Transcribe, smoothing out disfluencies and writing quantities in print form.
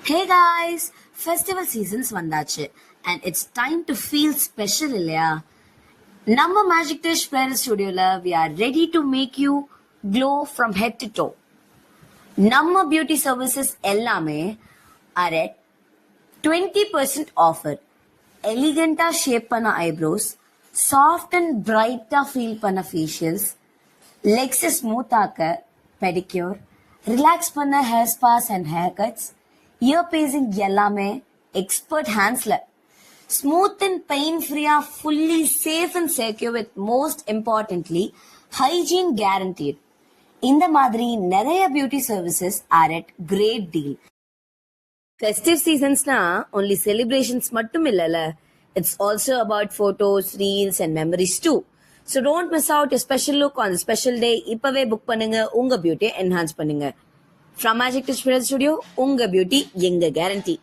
Hey guys, festival seasons வந்தாச்சு and it's time to feel special இல்லையா? நம்ம Magic Dish Player Studioல we are ready to make you glow from head to toe. நம்ம beauty services எல்லாமே are at 20% offer. எலிகண்டா shape பண்ண eyebrows, soft and பிரைட்டா feel பண்ண facials, லெக்ஸை smooth ஆக்க பெடிக்யூர், ரிலாக்ஸ் பண்ண hair spas and hair cuts, ear piercing எல்லாமே எக்ஸ்பர்ட் ஹேண்ட்ஸ்ல. ஸ்மூத் அண்ட் பெயின் ஃப்ரீயா, fully safe and secure with most importantly hygiene guaranteed. இந்த மாதிரி நிறைய beauty services are at great deal. Festive சீசன்ஸ்னா ஒன்லி செலிப்ரேஷன்ஸ் மட்டும் இல்லல, it's also about photos, reels and memories too. So don't miss out a special look on special day. இப்பவே book பண்ணுங்க, உங்க பியூட்டியை enhance பண்ணுங்க. ஃப்ரம் மேஜிக் டிஷ் ஸ்டுடியோ, உங்க beauty எங்க guarantee.